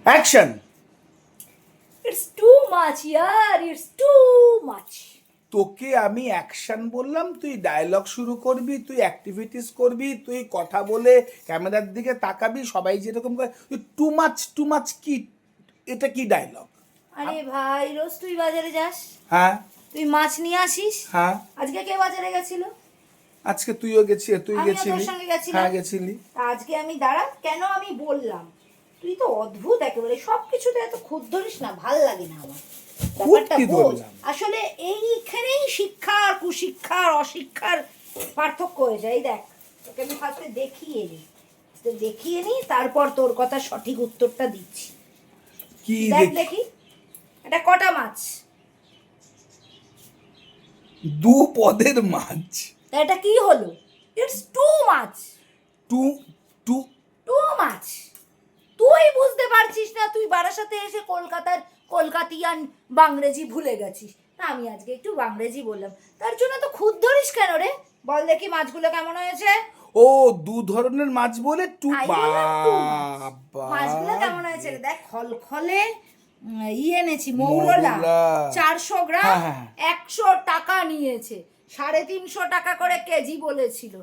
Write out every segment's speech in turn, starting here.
Action. It's too much year, it's too much. তোকে আমি action বললাম, তুই ডায়লগ শুরু করবি, তুই অ্যাক্টিভিটিস করবি, তুই কথা বলে ক্যামেরার দিকে তাকাবি, সবাই যেরকম করে তুই টু মাচ কি? এটা কি ডায়লগ? আরে ভাই, রোজ তুই বাজারে যাস, হ্যাঁ তুই মাছ নিয়ে আসিস। হ্যাঁ, আজকে কে বাজারে গেছিল? আজকে তুইও গেছিলি, তুই আমিও গেছিলি। তোর সঙ্গে গেছিলাম। হ্যাঁ গেছিলি। তা আজকে আমি দাঁড়া, কেন আমি বললাম, তুই তো অদ্ভুত একেবারে, সব কিছুতে এত খুদ ধরিস না, ভাল লাগে না আমার। ব্যাপারটা কি বোঝ। ধরলাম? আসলে এইখানেই শিক্ষা আর কুশিক্ষা আর অশিক্ষার পার্থক্য হয়ে যায়। এই দেখ, তোকে আমি ফার্স্টে দেখিয়ে নি, তারপর তোর কথা সঠিক উত্তরটা দিচ্ছি। কি দেখ দেখি, এটা কটা মাছ? 2 পদের মাছ। তা এটা কি হলো? It's too much. Too too too much. তুই বুঝতে পারছিস না, তুই বারাসাতে এসে কলকাতিয়ান বাংরেজি ভুলে গেছিস। না, আমি আজকে একটু বাংরেজি বললাম, তার জন্য তো খুদ ধরিস কেন রে? বল দেখি মাছগুলো কেমন হয়েছে। ও 2 ধরনের মাছ বলে টু। তাই বললাম টু মাছ। মাছগুলো কেমন হয়েছে রে? দেখ, খলখলে এনেছি মৌরলা, 400 গ্রাম, হ্যাঁ, হ্যাঁ। 100 টাকা নিয়েছে, 350 টাকা করে কেজি বলেছিল।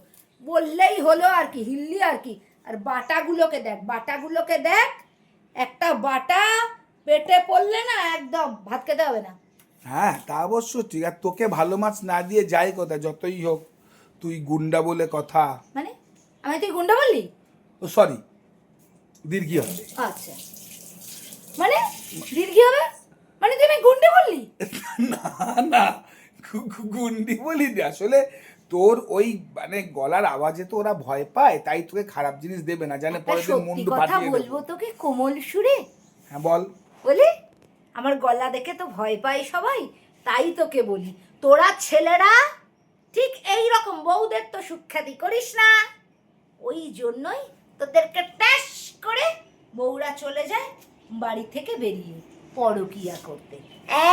বললেই হলো আর কি, হিল্লি আর কি। আর বাটাগুলোকে দেখ, একটা বাটা পেটে পড়লে না একদম ভাত খেতে হবে না। হ্যাঁ তা অবশ্য ঠিক। আর তোকে ভালো মাছ না দিয়ে যায় কোথায়, যতই হোক তুই গুন্ডা বলে কথা। মানে আমি তুই গুন্ডা বললি? ও সরি, দীর্ঘি হবে। আচ্ছা, মানে দীর্ঘি হবে মানে তুই আমি গুন্ডা বললি? না না, গুন্ডি বলিনি আসলে। তোর ওই মানে গলার আওয়াজে তো ওরা ভয় পায়, তাই তোকে খারাপ জিনিস দেবে না, জানে পরের দিন সত্যি মুন্ডু কথা ফাটিয়ে বলবো দেবে। তোকে কোমল সুরে, হ্যাঁ বল। বলি আমার গলা দেখে তো ভয় পাই সবাই, তাই তোকে বলি, তোরা ছেলেরা ঠিক এই রকম বউদের তো সুখ্যাতি করিস না, ওই জন্যই তোদেরকে ট্যাশ করে বউরা চলে যায় বাড়ি থেকে বেরিয়ে পরকিয়া করতে।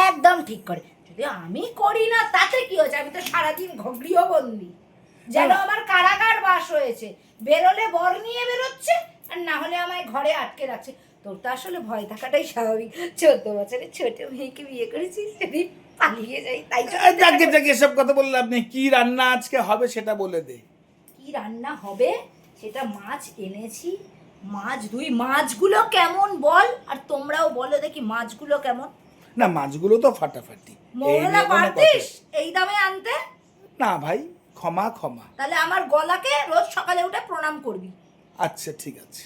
একদম ঠিক করে। যদি আমি করি না তাতে কি হয়েছে? আমি তো সারাদিন গৃহবন্দী, যেন আমার কারাগার বাস হয়েছে। বেরোলে বর নিয়ে বেরোচ্ছে, আর না হলে আমায় ঘরে আটকে রাখছে। তোর তো আসলে ভয় থাকাটাই স্বাভাবিক। 14 বছরের ছোট মেয়েকে বিয়ে করেছিস, যদি পালিয়ে যাই তাই জন্য। যাকে যাকে এসব কথা বললে আপনি, কি রান্না আজকে হবে সেটা বলে দে। কি রান্না হবে সেটা, মাছ এনেছি, মাছগুলো কেমন বল, আর তোমরাও বলো দেখি মাছগুলো কেমন। না মাছগুলো তো ফাটাফাটি। মৌরলা পারতিস এই দামে আনতে? না ভাই, ক্ষমা ক্ষমা। তাহলে আমার গলাকে রোজ সকালে উঠে প্রণাম করবি। আচ্ছা ঠিক আছে।